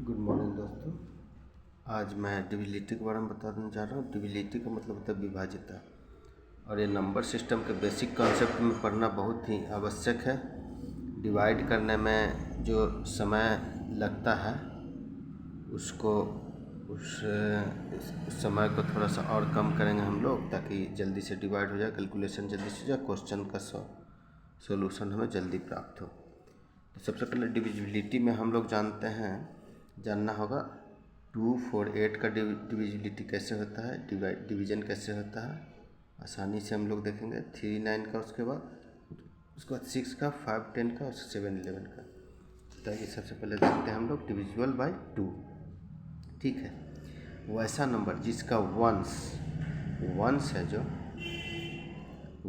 Good morning दोस्तों। आज मैं डिविजिबिलिटी के बारे में बताने जा रहा हूँ। डिविजिबिलिटी का मतलब होता है विभाज्यता, और ये नंबर सिस्टम के बेसिक कॉन्सेप्ट में पढ़ना बहुत ही आवश्यक है। डिवाइड करने में जो समय लगता है उसको उस समय को थोड़ा सा और कम करेंगे हम लोग, ताकि जल्दी से डिवाइड हो जाए, कैलकुलेशन जल्दी से हो जाए, क्वेश्चन का सॉल्यूशन हमें जल्दी प्राप्त हो। तो सबसे पहले डिविजिबिलिटी में हम लोग जानना होगा 2, 4, 8 का डिविजिबिलिटी कैसे होता है, डिवीजन कैसे होता है, आसानी से हम लोग देखेंगे। 3, 9 का, उसके बाद 6 का, 5, 10 का और 7, 11 का। ताकि सबसे पहले देखते हैं हम लोग डिविजिबल बाय 2। ठीक है, वैसा नंबर जिसका वंस है, जो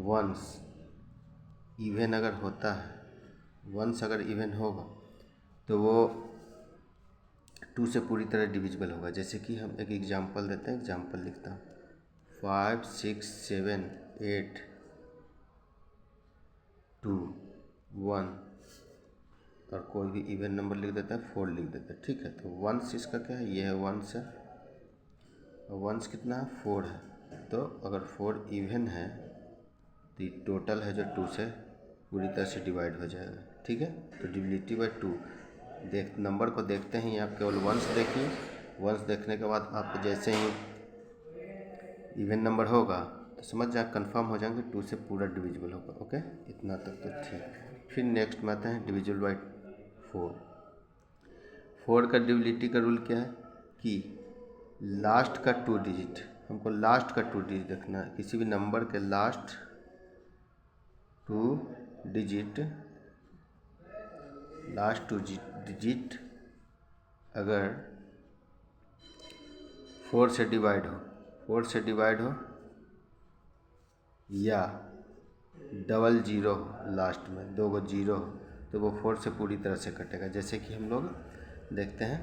वंस इवन अगर होता है, वंस अगर इवन होगा तो वो 2 से पूरी तरह डिविजिबल होगा। जैसे कि हम एक एग्जांपल देते हैं, एग्जांपल लिखता हूँ 5, 6, 7, 8, 2, 1, और कोई भी इवन नंबर लिख देते हैं, 4 लिख देते हैं। ठीक है, तो वंस इसका क्या है, ये है वंस है, और वंस कितना है, 4 है। तो अगर 4 इवन है तो ये टोटल है जो 2 से पूरी तरह से डिवाइड हो जाएगा। ठीक है, तो डिविजिबिलिटी बाय 2 नंबर को देखते हैं, आप केवल वंस देखिए। वंस देखने के बाद आप जैसे ही इवन नंबर होगा तो समझ जाए, कंफर्म हो जाएंगे 2 से पूरा डिविजिबल होगा। ओके, इतना तक तो ठीक। फिर नेक्स्ट में आते हैं डिविजिबल बाय 4। 4 का डिविजिबिलिटी का रूल क्या है कि लास्ट का 2 डिजिट, हमको लास्ट का 2 डिजिट देखना है। किसी भी नंबर के लास्ट 2 डिजिट अगर 4 से डिवाइड हो या डबल जीरो हो, लास्ट में 2 जीरो हो, तो वो 4 से पूरी तरह से कटेगा। जैसे कि हम लोग देखते हैं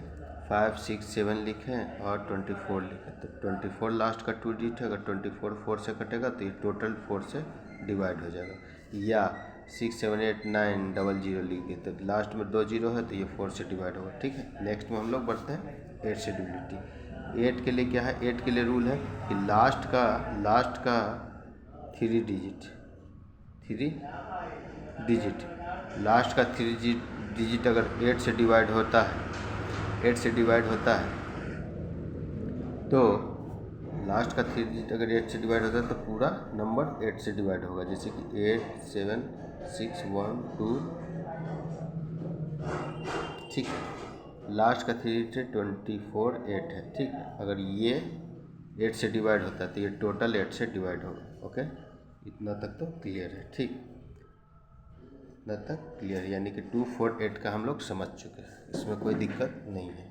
5, 6, 7 लिखें और 24 लिखें, तो 24 लास्ट का 2 डिजिट है। अगर 24 4 से कटेगा तो ये टोटल 4 से डिवाइड हो जाएगा। या 6, 7, 8, 9 डबल जीरो लिखे तो लास्ट में 2 जीरो है, तो ये 4 से डिवाइड होगा। ठीक है, नेक्स्ट में हम लोग बढ़ते हैं 8 से डिविजिबिलिटी। 8 के लिए क्या है, 8 के लिए रूल है कि लास्ट का 3 लास्ट का 3 डिजिट अगर 8 से डिवाइड होता है तो लास्ट का 3 डिजिट अगर 8 से डिवाइड होता है तो पूरा नंबर 8 से डिवाइड होगा। जैसे कि 8, 7, 6, 1, 2। ठीक है, लास्ट का 3 डिजिट 24, 8 है। ठीक है, अगर ये 8 से डिवाइड होता है तो ये टोटल 8 से डिवाइड होगा। ओके, इतना तक तो क्लियर है। ठीक, इतना तक क्लियर, यानी कि 2, 4, 8 का हम लोग समझ चुके हैं, इसमें कोई दिक्कत नहीं है।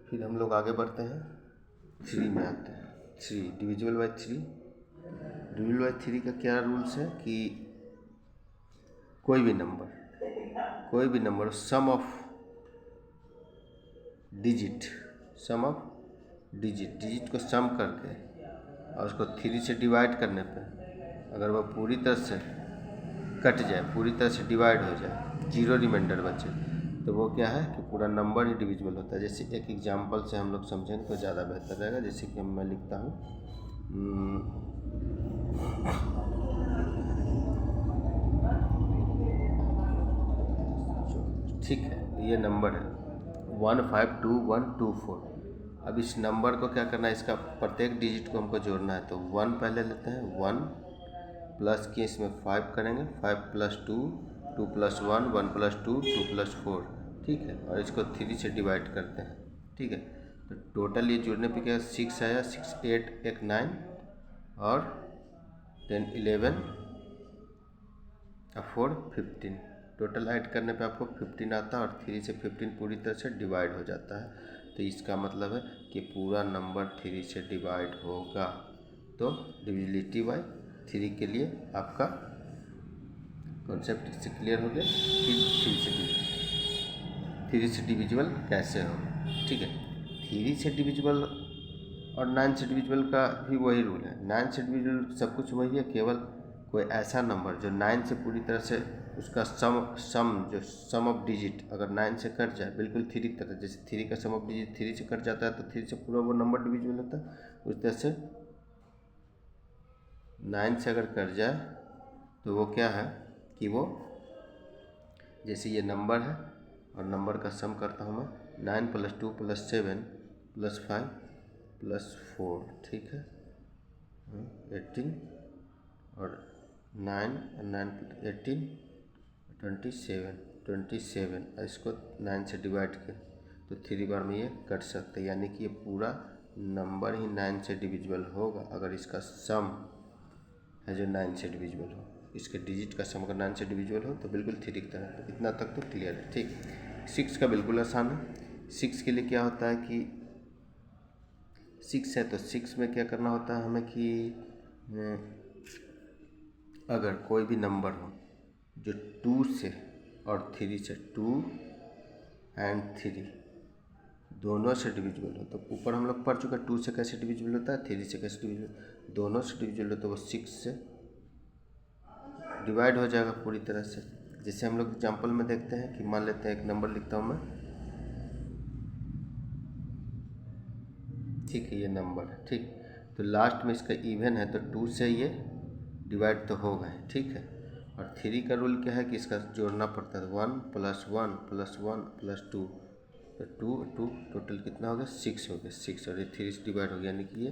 फिर हम लोग आगे बढ़ते हैं, 3 में आते हैं। 3 डिविजिबल बाय 3 का क्या रूल्स है कि कोई भी नंबर सम ऑफ डिजिट को सम करके और उसको 3 से डिवाइड करने पे अगर वह पूरी तरह से कट जाए, पूरी तरह से डिवाइड हो जाए, जीरो रिमाइंडर बचे, तो वो क्या है कि पूरा नंबर ही डिविजिबल होता है। जैसे एक एग्जांपल से हम लोग समझेंगे तो ज़्यादा बेहतर रहेगा। जैसे कि मैं लिखता हूँ ठीक है, ये नंबर है 152124। अब इस नंबर को क्या करना है, इसका प्रत्येक डिजिट को हमको जोड़ना है। तो 1 पहले लेते हैं, 1 प्लस के इसमें 5 करेंगे, 5 + 2, 2 + 1, 1 + 2, 2 + 4। ठीक है, और इसको 3 से डिवाइड करते हैं। ठीक है, तो टोटल ये जोड़ने पे क्या 6 आया, 6, 8, 1, 9 और 10, 11 और 4, 15। टोटल ऐड करने पे आपको 15 आता है, और 3 से 15 पूरी तरह से डिवाइड हो जाता है। तो इसका मतलब है कि पूरा नंबर 3 से डिवाइड होगा। तो डिविजिबिलिटी बाय 3 के लिए आपका कॉन्सेप्ट इससे क्लियर हो गया कि 3 से डिविजिबल कैसे होगा। ठीक है, 3 से डिविजिबल और 9 से डिविजिबल का भी वही रूल है। 9 से डिविजिबल सब कुछ वही है, केवल कोई ऐसा नंबर जो 9 से पूरी तरह से उसका सम जो सम ऑफ डिजिट अगर 9 से कट जाए, बिल्कुल 3 की तरह, जैसे 3 का सम ऑफ डिजिट 3 से कट जाता है तो 3 से पूरा वो नंबर डिविजिबल होता है, उस तरह से 9 से अगर कट जाए तो वो क्या है कि वो, जैसे ये नंबर है और नंबर का सम करता हूँ मैं, 9 + 2 + 7 + 5 + 4, ठीक है, 18 और 9 और 9 + 18 27, इसको 9 से डिवाइड कर तो 3 बार में ये कट सकते हैं, यानी कि ये पूरा नंबर ही 9 से डिविजिबल होगा अगर इसका सम है जो 9 से डिविजिबल हो, इसके डिजिट का सम अगर 9 से डिविजिबल हो तो बिल्कुल 3 की तरह। तो इतना तक तो क्लियर है, ठीक। 6 का बिल्कुल आसान है। 6 के लिए क्या होता है कि 6 है तो 6 में क्या करना होता है हमें कि अगर कोई भी नंबर हो जो 2 से और 3 से, 2 और 3 दोनों से डिविजिबल हो, तो ऊपर हम लोग पढ़ चुके हैं 2 से कैसे डिविजिबल होता है, 3 से कैसे डिविजिबल, दोनों से डिविजिबल हो तो वो 6 से डिवाइड हो जाएगा पूरी तरह से। जैसे हम लोग एग्जाम्पल में देखते हैं कि मान लेते हैं एक नंबर लिखता हूँ मैं, ठीक है, ये नंबर है, ठीक, तो लास्ट में इसका इवन है तो 2 से ये डिवाइड तो होगा, ठीक है। और 3 का रूल क्या है कि इसका जोड़ना पड़ता है, 1 + 1 + 1 + 2, तो 2 टोटल कितना हो गया, 6 हो गया, 6 और ये 3 से डिवाइड हो गया, यानी कि ये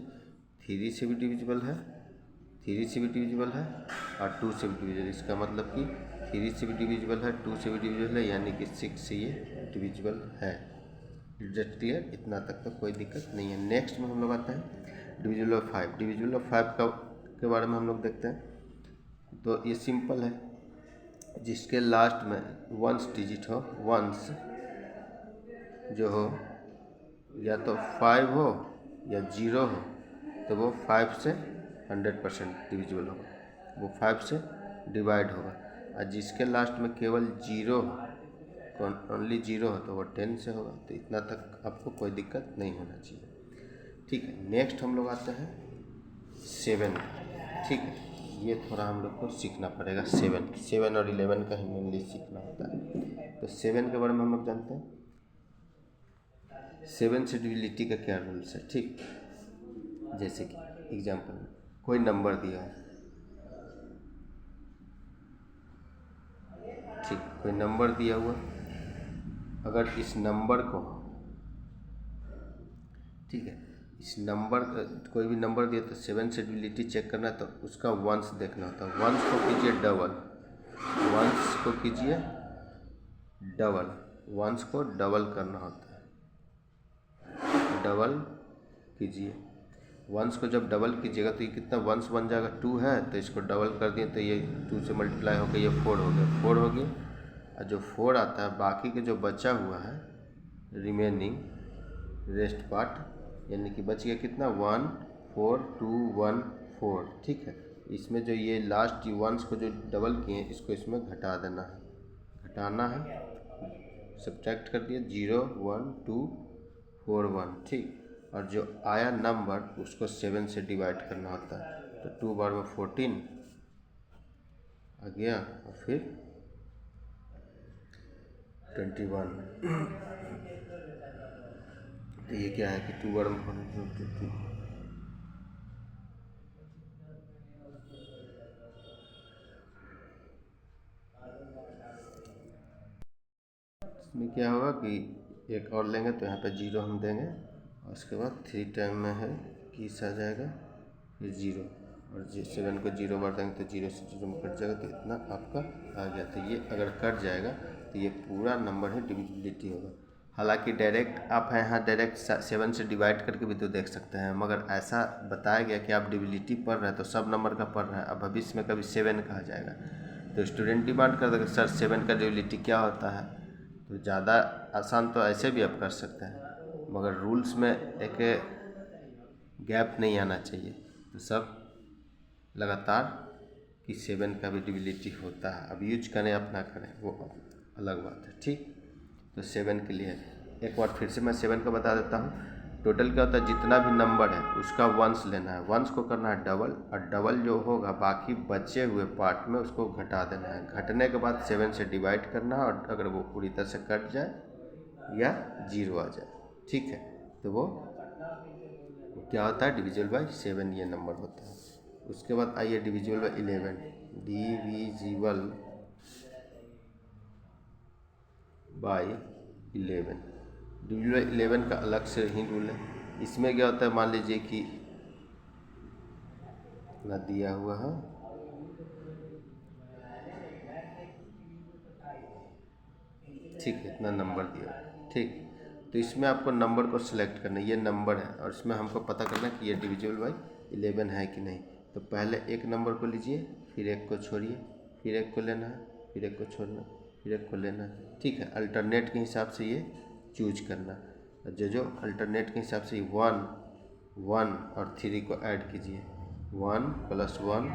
3 से भी डिविजिबल है, 3 से भी डिविजिबल है और 2 से भी डिविजिबल, इसका मतलब कि 3 से भी डिविजिबल है, 2 से भी डिविजिबल है, यानी कि 6 से ये डिविजिबल है। जस्ट क्लियर, इतना तक तो कोई दिक्कत नहीं है। नेक्स्ट में हम लोग आते हैं डिविजिबल ऑफ 5। डिविजिबल ऑफ 5 का के बारे में हम लोग देखते हैं, तो ये सिंपल है, जिसके लास्ट में वंस डिजिट हो, वंस जो हो या तो 5 हो या 0 हो, तो वो 5 से 100% डिविजिबल होगा, वो 5 से डिवाइड होगा। और जिसके लास्ट में केवल 0 हो, ओनली 0 हो, तो वो 10 से होगा। तो इतना तक आपको कोई दिक्कत नहीं होना चाहिए, ठीक है। नेक्स्ट हम लोग आते हैं 7, ठीक है, ये थोड़ा हम लोग को सीखना पड़ेगा। 7 और 11 का ही मेनली सीखना होता है। तो 7 के बारे में हम लोग जानते हैं, 7 से डिविजिबिलिटी का क्या रूल्स है, ठीक। जैसे कि एग्जाम्पल में कोई नंबर दिया है, ठीक, कोई नंबर दिया हुआ, अगर इस नंबर को, ठीक है, इस नंबर कोई भी नंबर दिया तो 7 से डिविजिबिलिटी चेक करना है तो उसका वंस देखना होता है। वंस को कीजिए डबल, वंस को कीजिए डबल, वंस को डबल करना होता है, डबल कीजिए। वंस को जब डबल कीजिएगा तो ये कितना वंस बन जाएगा, 2 है तो इसको डबल कर दिए तो ये 2 से मल्टीप्लाई होकर ये 4 हो गया, 4 हो गया। और जो 4 आता है, बाकी के जो बचा हुआ है रिमेनिंग रेस्ट पार्ट, यानी कि बच गया कितना, 1 4 2 1 4, ठीक है। इसमें जो ये लास्ट वंस को जो डबल किए हैं इसको इसमें घटा देना है, घटाना है, सब्ट्रैक्ट कर दिया, 0 1 2 4 1, ठीक। और जो आया नंबर उसको 7 से डिवाइड करना होता है, तो 2 बार में 14 आ गया और फिर 21, तो ये क्या है कि 2 बार में 42, इसमें क्या होगा कि एक और लेंगे तो यहाँ पे 0 हम देंगे और उसके बाद 3 टाइम में है कि आ जाएगा फिर 0, और 7 को 0 बार देंगे तो 0 से 0 में कट जाएगा, तो इतना आपका आ गया। तो ये अगर कट जाएगा तो ये पूरा नंबर है डिविजिबिलिटी होगा। हालांकि डायरेक्ट आप यहाँ डायरेक्ट 7 से डिवाइड करके भी तो देख सकते हैं, मगर ऐसा बताया गया कि आप डिविजिबिलिटी पढ़ रहे हैं तो सब नंबर का पढ़ रहे हैं, अब भविष्य में कभी 7 कहा जाएगा तो स्टूडेंट डिमांड कर देगा सर 7 का डिविजिबिलिटी क्या होता है। तो ज़्यादा आसान तो ऐसे भी आप कर सकते हैं, मगर रूल्स में एक गैप नहीं आना चाहिए, तो सब लगातार कि 7 का भी डिविजिबिलिटी होता है। अब यूज करें अपना करें वो अलग बात है, ठीक। तो 7 के लिए एक बार फिर से मैं 7 का बता देता हूँ। टोटल क्या होता है, जितना भी नंबर है उसका वंस लेना है, वंस को करना है डबल, और डबल जो होगा बाकी बचे हुए पार्ट में उसको घटा देना है। घटने के बाद 7 से डिवाइड करना है, और अगर वो पूरी तरह से कट जाए या 0 आ जाए, ठीक है, तो वो क्या होता है, डिविजिबल बाई 7 ये नंबर होता है। उसके बाद आइए divisible by 11, divisible by 11। Divisible by 11 का अलग से ही रूल है। इसमें क्या होता है, मान लीजिए कि ना दिया हुआ है, ठीक है, इतना नंबर दिया हुआ, ठीक। तो इसमें आपको नंबर को सिलेक्ट करना है, ये नंबर है, और इसमें हमको पता करना है कि ये डिविजिबल बाई 11 है कि नहीं। तो पहले एक नंबर को लीजिए, फिर एक को छोड़िए, फिर एक को लेना है, फिर एक को छोड़ना, फिर एक को लेना है, ठीक है। अल्टरनेट के हिसाब से ये चूज करना, जो अल्टरनेट के हिसाब से 1 1 और 3 को ऐड कीजिए, 1 + 1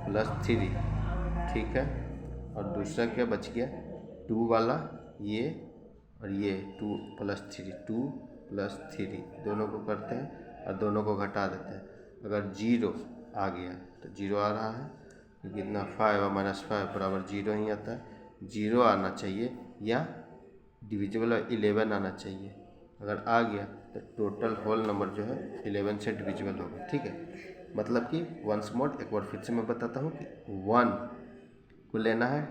+ 3, ठीक है। और दूसरा क्या बच गया, 2 वाला, ये और ये 2 + 3, 2 + 3 दोनों को करते हैं और दोनों को घटा देते हैं। अगर 0 आ गया तो 0 आ रहा है, क्योंकि इतना 5 और -5 बराबर 0 ही आता है। 0 आना चाहिए या डिविजिबल 11 आना चाहिए। अगर आ गया तो टोटल होल नंबर जो है 11 से डिविजिबल होगा, ठीक है। मतलब कि वंस मोर, एक बार फिर से मैं बताता हूँ कि 1 को लेना है,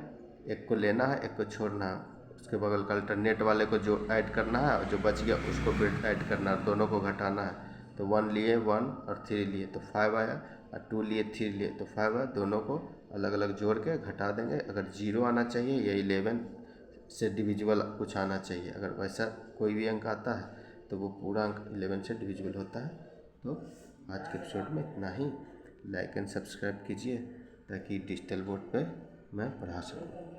एक को लेना है, एक को छोड़ना है, उसके बगल का अल्टरनेट वाले को जो ऐड करना है, और जो बच गया उसको फिर ऐड करना है, दोनों को घटाना है। तो 1 लिए 1 और 3 लिए तो 5 आया, और 2 लिए 3 लिए तो 5 आया। दोनों को अलग अलग जोड़ के घटा देंगे। अगर 0 आना चाहिए या 11 से डिविजिबल कुछ आना चाहिए, अगर वैसा कोई भी अंक आता है तो वो पूरा अंक 11 से डिविजिबल होता है। तो आज के एपिसोड में इतना ही। लाइक एंड सब्सक्राइब कीजिए ताकि डिजिटल बोर्ड पे मैं पढ़ा सकूँ।